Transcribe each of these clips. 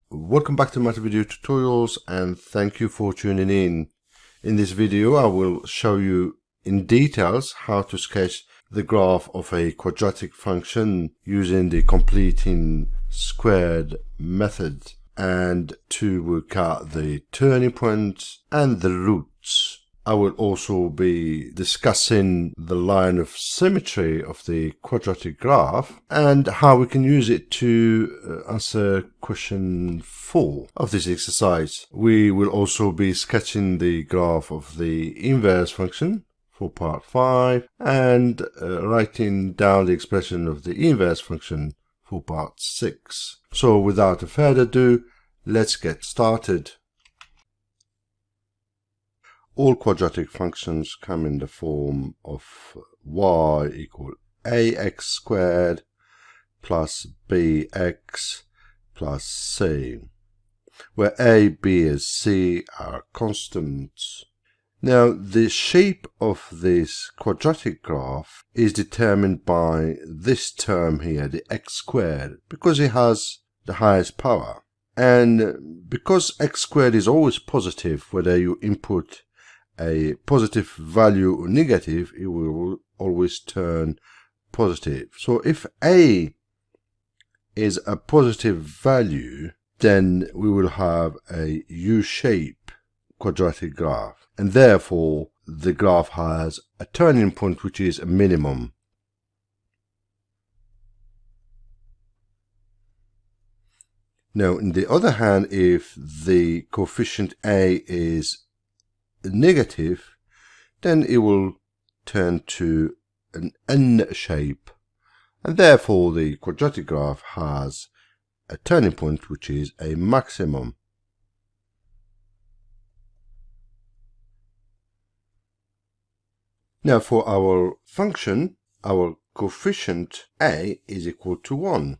Welcome back to Math Video Tutorials, and thank you for tuning in. In this video I will show you in details how to sketch the graph of a quadratic function using the completing squared method and to work out the turning points and the roots. I will also be discussing the line of symmetry of the quadratic graph and how we can use it to answer question 4 of this exercise. We will also be sketching the graph of the inverse function for part 5 and writing down the expression of the inverse function for part 6. So without further ado, let's get started. All quadratic functions come in the form of y equal ax squared plus bx plus c, where a, b, and c are constants. Now, the shape of this quadratic graph is determined by this term here, the x squared, because it has the highest power. And because x squared is always positive, whether you input a positive value or negative, it will always turn positive. So if a is a positive value, then we will have a U-shape quadratic graph, and therefore the graph has a turning point which is a minimum. Now, on the other hand, if the coefficient a is negative, then it will turn to an N shape, and therefore the quadratic graph has a turning point which is a maximum. Now, for our function, our coefficient a is equal to 1,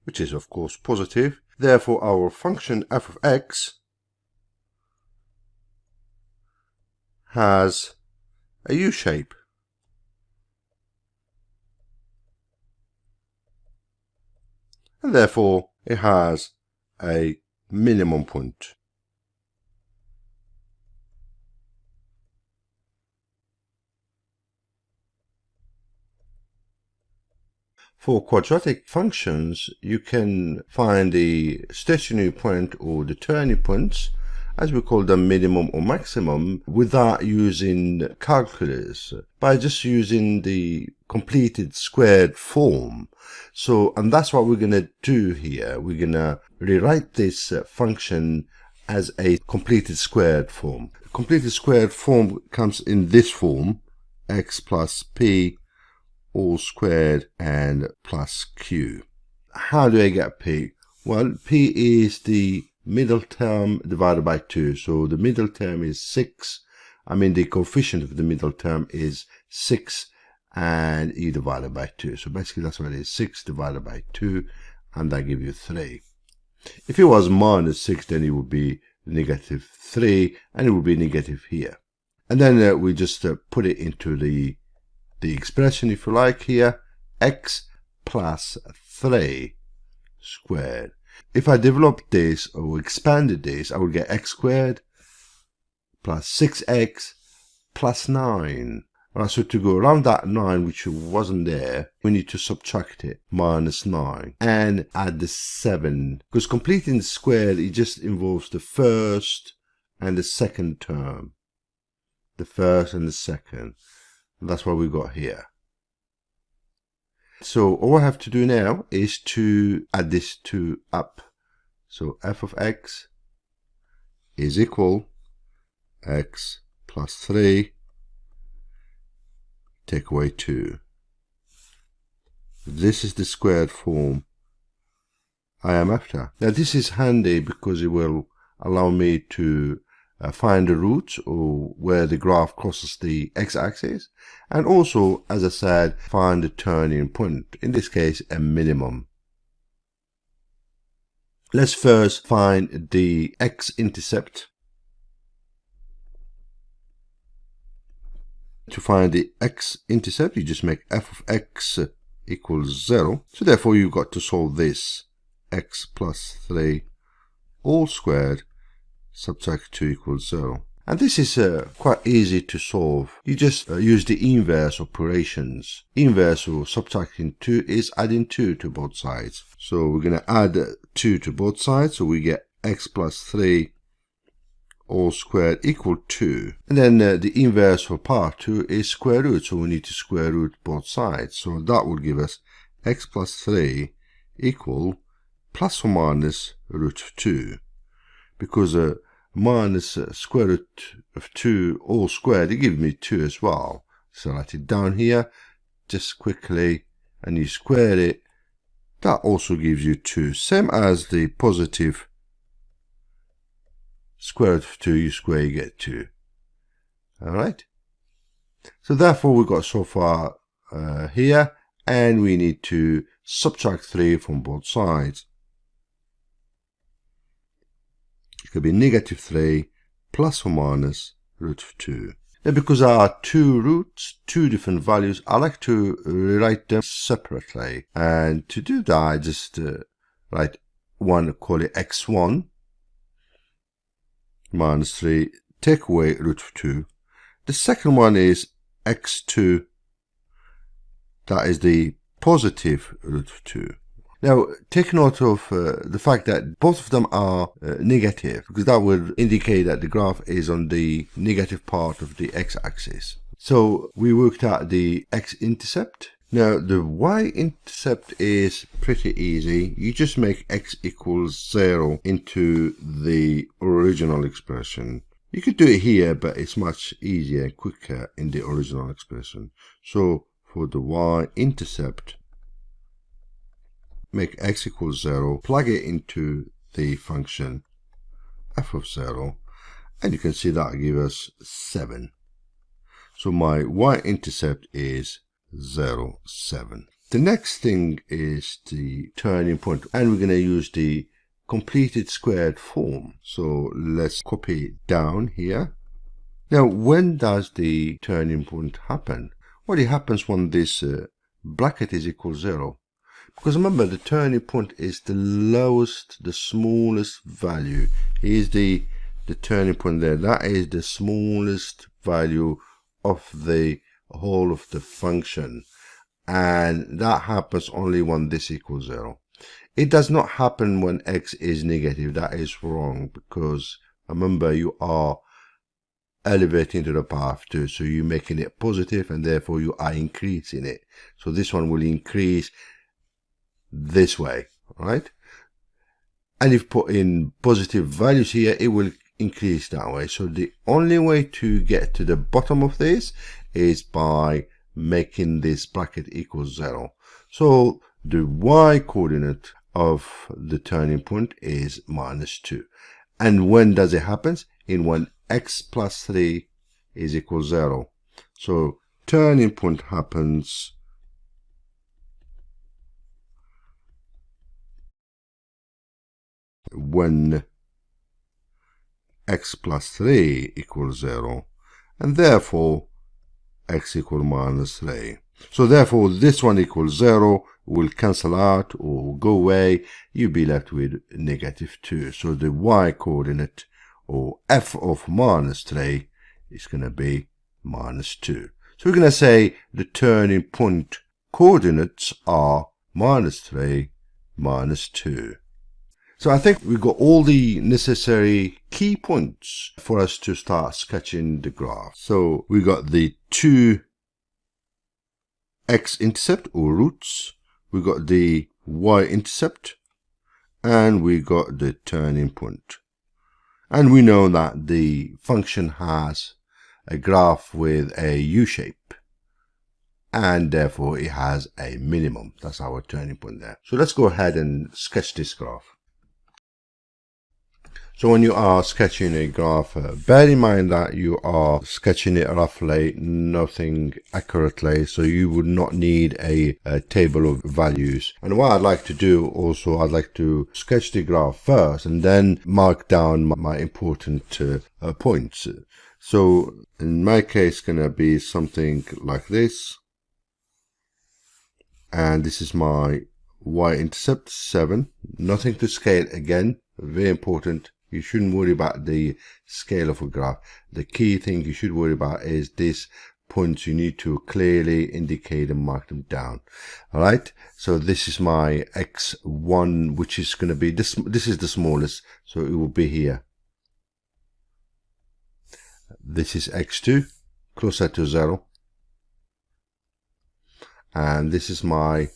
which is of course positive. Therefore our function f of x has a U-shape. And therefore it has a minimum point. For quadratic functions, you can find the stationary point or the turning points, as we call them, minimum or maximum, without using calculus, by just using the completed squared form. So, and that's what we're going to do here. We're going to rewrite this function as a completed squared form. Completed squared form comes in this form: x plus p all squared and plus q. How do I get p? Well, p is the middle term divided by 2. So the middle term is 6. The coefficient of the middle term is 6 and e divided by 2. So basically that's what it is, 6 divided by 2, and that gives you 3. If it was minus 6, then it would be negative 3, and it would be negative here. And then we just put it into the expression, if you like, here, x plus 3 squared. If I developed this or expanded this, I would get x squared plus 6x plus 9. Right, so to go around that 9, which wasn't there, we need to subtract it, minus 9, and add the 7. Because completing the squared, it just involves the first and the second term. The first and the second. And that's what we got here. So all I have to do now is to add this 2 up. So f of x is equal x plus 3, take away 2. This is the squared form I am after. Now this is handy because it will allow me to find the roots, or where the graph crosses the x-axis, and also, as I said, find the turning point, in this case a minimum. Let's first find the x-intercept. To find the x-intercept, you just make f of x equals 0. So therefore you've got to solve this. X plus 3 all squared subtract 2 equals 0. And this is quite easy to solve. You just use the inverse operations. Inverse or subtracting 2 is adding 2 to both sides. So we're going to add 2 to both sides. So we get x plus 3 all squared equal 2. And then the inverse for part 2 is square root. So we need to square root both sides. So that will give us x plus 3 equal plus or minus root 2. Because minus square root of 2 all squared, it gives me 2 as well. So write it down here just quickly, and you square it. That also gives you 2. Same as the positive square root of 2, you square, you get 2. Alright? So therefore we've got so far here, and we need to subtract 3 from both sides. It could be negative 3 plus or minus root of 2. Now because there are two roots, two different values, I like to rewrite them separately. And to do that, I just write one, call it x1 minus 3, take away root of 2. The second one is x2, that is the positive root of 2. Now, take note of the fact that both of them are negative, because that would indicate that the graph is on the negative part of the x-axis. So we worked out the x-intercept. Now, the y-intercept is pretty easy. You just make x equals 0 into the original expression. You could do it here, but it's much easier and quicker in the original expression. So for the y-intercept, make x equals 0, plug it into the function f of 0, and you can see that gives us 7. So my y-intercept is 0, 7. The next thing is the turning point, and we're going to use the completed squared form. So let's copy it down here. Now, when does the turning point happen? Well, it happens when this bracket is equal 0. Because remember, the turning point is the lowest, the smallest value. Here's the turning point there. That is the smallest value of the whole of the function. And that happens only when this equals 0. It does not happen when x is negative. That is wrong, because remember, you are elevating to the power of 2. So you're making it positive, and therefore you are increasing it. So this one will increase this way, right? And if you put in positive values here, it will increase that way. So the only way to get to the bottom of this is by making this bracket equal 0. So the y coordinate of the turning point is minus 2. And when does it happen? In when x plus 3 is equal 0. So turning point happens when x plus 3 equals 0, and therefore x equals minus 3. So therefore this one equals 0 will cancel out or go away. You'll be left with negative 2. So the y coordinate, or f of minus 3, is going to be minus 2. So we're going to say the turning point coordinates are minus 3, minus 2. So I think we've got all the necessary key points for us to start sketching the graph. So we got the two x-intercept or roots, we got the y-intercept, and we got the turning point. And we know that the function has a graph with a U-shape, and therefore it has a minimum. That's our turning point there. So let's go ahead and sketch this graph. So when you are sketching a graph, bear in mind that you are sketching it roughly, nothing accurately, so you would not need a table of values. And what I'd like to do also, I'd like to sketch the graph first and then mark down my important points. So in my case, it's going to be something like this. And this is my y-intercept 7. Nothing to scale again. Very important. You shouldn't worry about the scale of a graph. The key thing you should worry about is this points. You need to clearly indicate and mark them down. All right. So this is my x1, which is going to be this. This is the smallest, so it will be here. This is x2, closer to 0. And this is my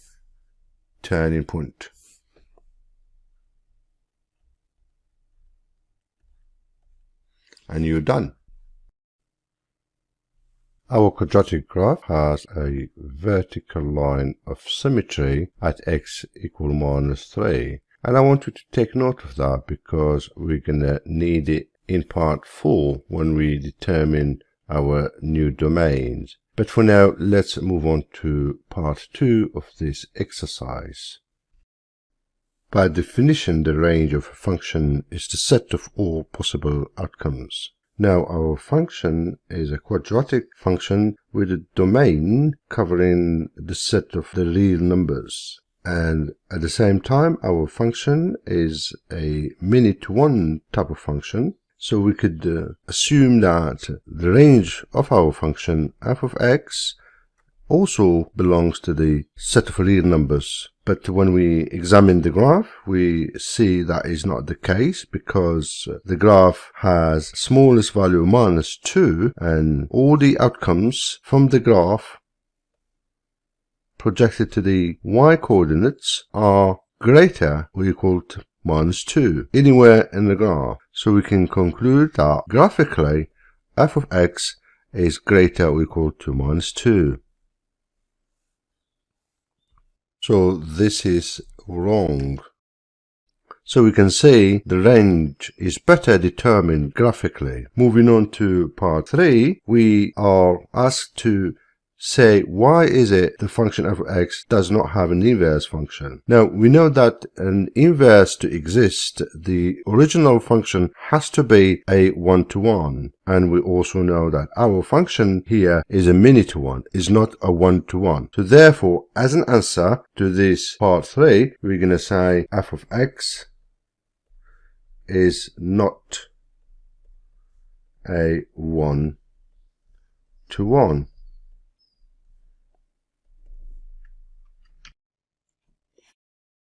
turning point. And you're done. Our quadratic graph has a vertical line of symmetry at x equal minus 3. And I want you to take note of that because we're going to need it in part 4 when we determine our new domains. But for now, let's move on to part 2 of this exercise. By definition, the range of a function is the set of all possible outcomes. Now, our function is a quadratic function with a domain covering the set of the real numbers. And at the same time, our function is a many-to-one type of function. So we could assume that the range of our function f of x also belongs to the set of real numbers. But when we examine the graph, we see that is not the case because the graph has smallest value minus 2 and all the outcomes from the graph projected to the y coordinates are greater or equal to minus 2 anywhere in the graph. So we can conclude that graphically f of x is greater or equal to minus 2. So this is wrong. So we can say the range is better determined graphically. Moving on to part 3, we are asked to say why is it the function f of x does not have an inverse function. Now we know that an inverse to exist, the original function has to be a one-to-one, and we also know that our function here is a many-to-one, is not a one-to-one. So therefore, as an answer to this part 3, we're going to say f of x is not a one-to-one.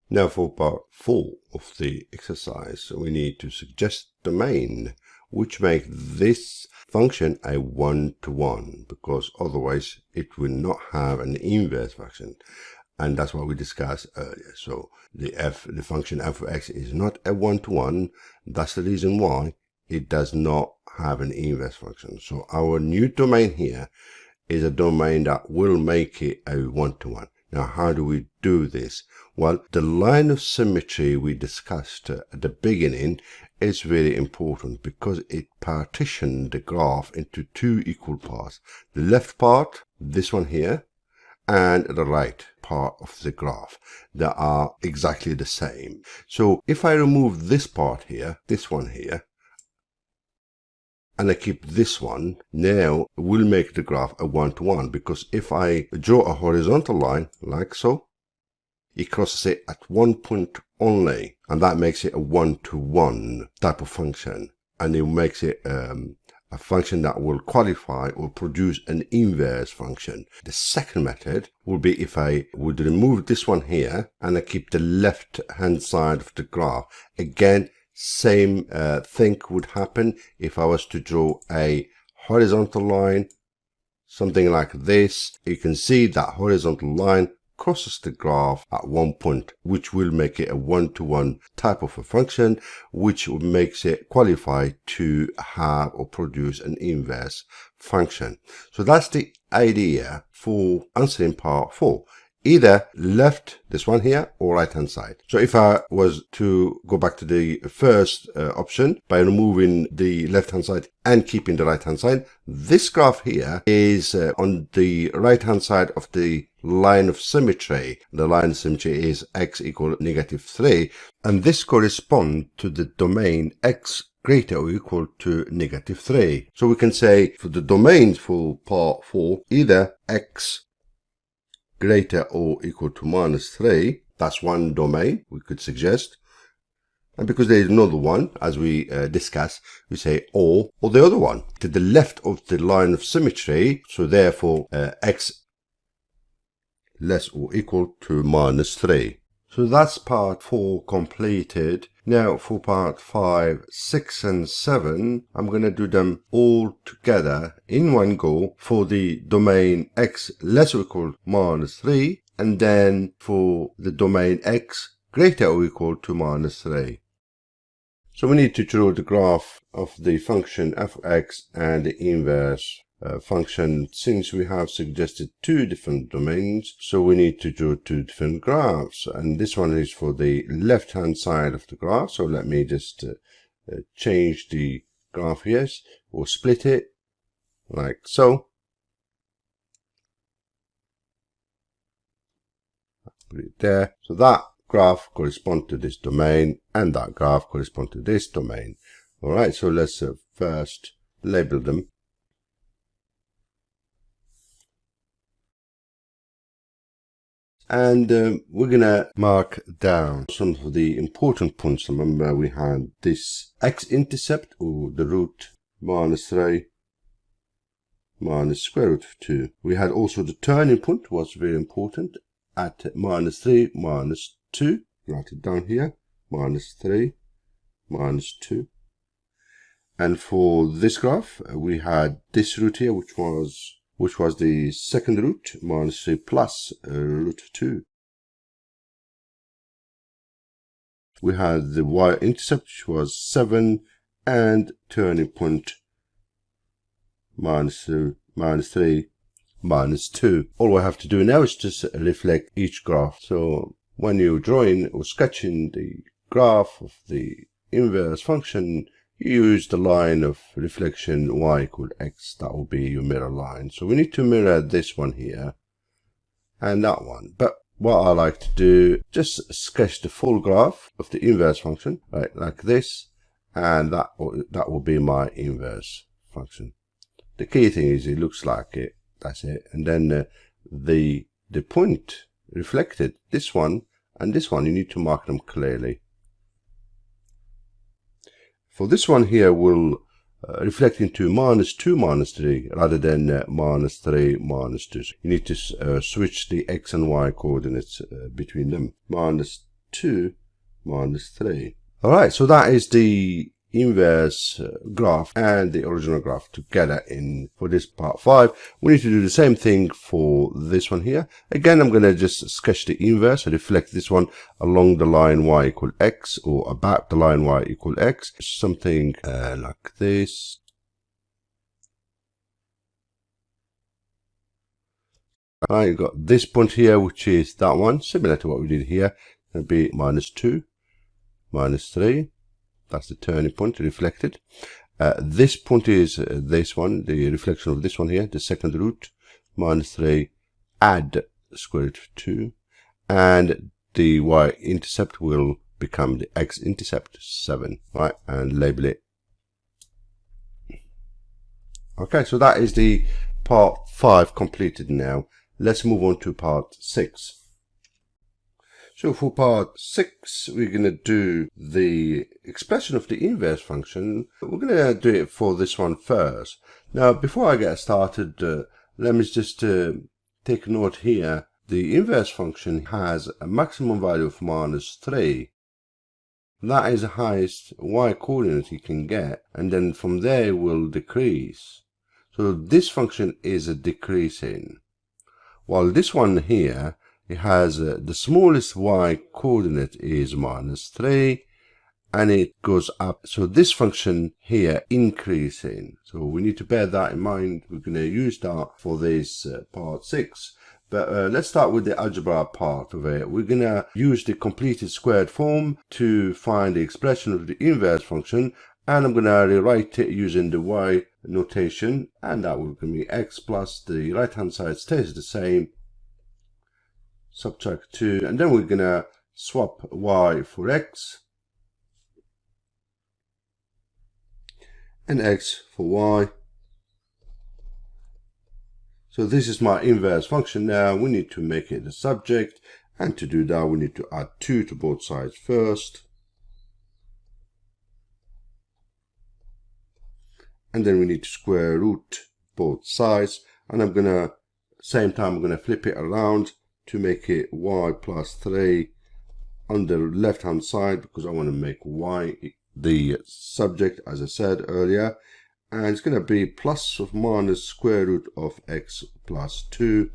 Now for part 4 of the exercise, we need to suggest domain which make this function a one-to-one, because otherwise it will not have an inverse function. And that's what we discussed earlier. So the function f of x is not a one-to-one. That's the reason why it does not have an inverse function. So our new domain here is a domain that will make it a one-to-one. Now, how do we do this? Well, the line of symmetry we discussed at the beginning is very important because it partitioned the graph into two equal parts. The left part, this one here, and the right part of the graph. They are exactly the same. So if I remove this part here, this one here, and I keep this one, now we'll make the graph a one-to-one, because if I draw a horizontal line like so, it crosses it at one point only, and that makes it a one-to-one type of function, and it makes it a function that will qualify or produce an inverse function. The second method will be if I would remove this one here and I keep the left hand side of the graph. Again, same thing would happen if I was to draw a horizontal line, something like this. You can see that horizontal line crosses the graph at one point, which will make it a one-to-one type of a function, which makes it qualify to have or produce an inverse function. So that's the idea for answering part 4. Either left, this one here, or right hand side. So if I was to go back to the first option by removing the left hand side and keeping the right hand side, this graph here is on the right hand side of the line of symmetry. The line of symmetry is x equal -3, and this corresponds to the domain x greater or equal to -3. So we can say for the domains for part 4, either x greater or equal to minus 3. That's one domain we could suggest. And because there is another one, as we discussed, we say or the other one to the left of the line of symmetry. So therefore, x less or equal to minus 3. So that's part 4 completed. Now for part 5, 6, and 7, I'm going to do them all together in one go for the domain x less or equal to minus 3, and then for the domain x greater or equal to minus 3. So we need to draw the graph of the function f of x and the inverse function. Since we have suggested two different domains, so we need to draw two different graphs, and this one is for the left hand side of the graph. So let me just change the graph here, or split it like so. Put it there. So that graph corresponds to this domain, and that graph corresponds to this domain. All right, so let's first label them. And we're going to mark down some of the important points. Remember, we had this x-intercept, or the root minus 3 minus square root of 2. We had also the turning point, was very important, at minus 3 minus 2. Write it down here, minus 3 minus 2. And for this graph, we had this root here, which was the second root, minus 3 plus root 2. We had the y-intercept, which was 7, and turning point minus 3 minus 2. All we have to do now is just reflect each graph. So when you're drawing or sketching the graph of the inverse function, you use the line of reflection y equal x. That will be your mirror line. So we need to mirror this one here and that one. But what I like to do, just sketch the full graph of the inverse function, right, like this, and that will be my inverse function. The key thing is it looks like it. That's it. And then the point reflected, this one and this one, you need to mark them clearly. For this one here, will reflect into minus 2 minus 3 rather than minus 3 minus 2. So you need to switch the x and y coordinates between them. Minus 2 minus 3. All right, so that is the inverse graph and the original graph together in for this part 5. We need to do the same thing for this one here. Again, I'm going to just sketch the inverse and reflect this one along the line y equal x, or about the line y equal x, something like this. Alright, you've got this point here, which is that one, similar to what we did here. It'll be minus 2 minus 3. That's the turning point reflected. This point is this one, the reflection of this one here, the second root, minus 3, add square root of 2. And the y-intercept will become the x-intercept, 7, right? And label it. Okay, so that is the part 5 completed now. Let's move on to part 6. So for part 6, we're going to do the expression of the inverse function. We're going to do it for this one first. Now, before I get started, let me just take a note here. The inverse function has a maximum value of minus 3. That is the highest y coordinate you can get, and then from there it will decrease. So this function is a decreasing. While this one here, it has the smallest y coordinate is minus 3, and it goes up. So this function here increasing. So we need to bear that in mind. We're going to use that for this part 6. But let's start with the algebra part of it. We're going to use the completed squared form to find the expression of the inverse function. And I'm going to rewrite it using the y notation. And that will give me x plus the right hand side stays the same. Subtract 2, and then we're going to swap y for x and x for y. So this is my inverse function now. We need to make it the subject, and to do that we need to add 2 to both sides first. And then we need to square root both sides, and I'm gonna same time I'm gonna flip it around to make it y plus 3 on the left hand side, because I want to make y the subject as I said earlier, and it's going to be plus or minus square root of x plus 2.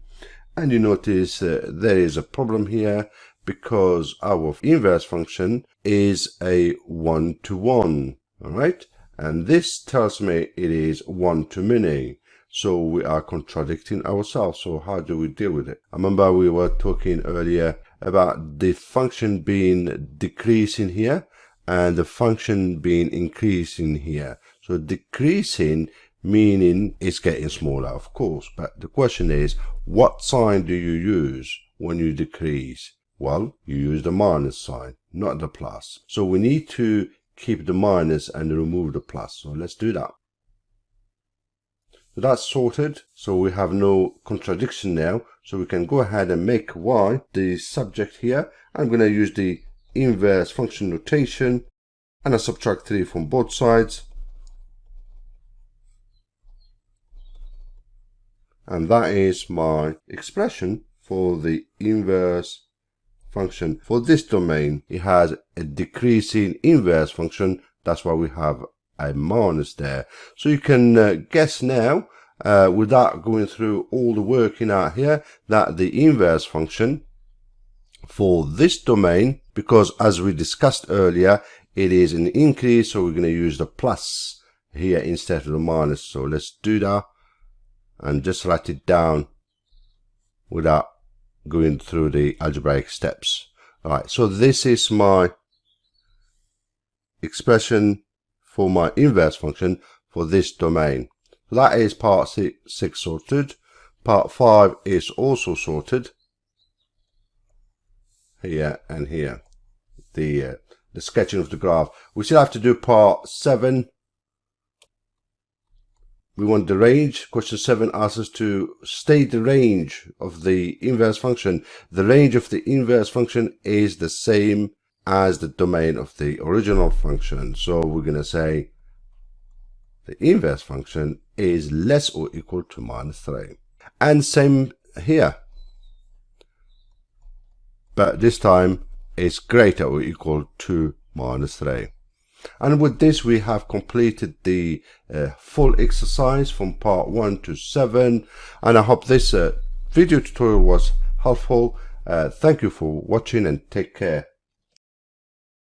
And you notice there is a problem here, because our inverse function is a 1-to-1, all right, and this tells me it is 1-to-many. So we are contradicting ourselves. So how do we deal with it? I remember we were talking earlier about the function being decreasing here and the function being increasing here. So decreasing meaning it's getting smaller, of course, but the question is, what sign do you use when you decrease? Well, you use the minus sign, not the plus. So we need to keep the minus and remove the plus. So let's do that. So that's sorted, so we have no contradiction now, so we can go ahead and make y the subject here. I'm going to use the inverse function notation, and I subtract 3 from both sides, and that is my expression for the inverse function. For this domain, it has a decreasing inverse function, that's why we have a minus there. So you can guess now, without going through all the working out here, that the inverse function for this domain, because as we discussed earlier, it is an increase, so we're going to use the plus here instead of the minus. So let's do that and just write it down without going through the algebraic steps. All right, so this is my expression for my inverse function for this domain. So that is part 6 sorted. Part 5 is also sorted here and here, the sketching of the graph. We still have to do part 7. We want the range. Question 7 asks us to state the range of the inverse function. The range of the inverse function is the same as the domain of the original function. So we're going to say the inverse function is less or equal to -3. And same here. But this time it's greater or equal to -3. And with this we have completed the full exercise from part 1 to 7. And I hope this video tutorial was helpful. Thank you for watching and take care.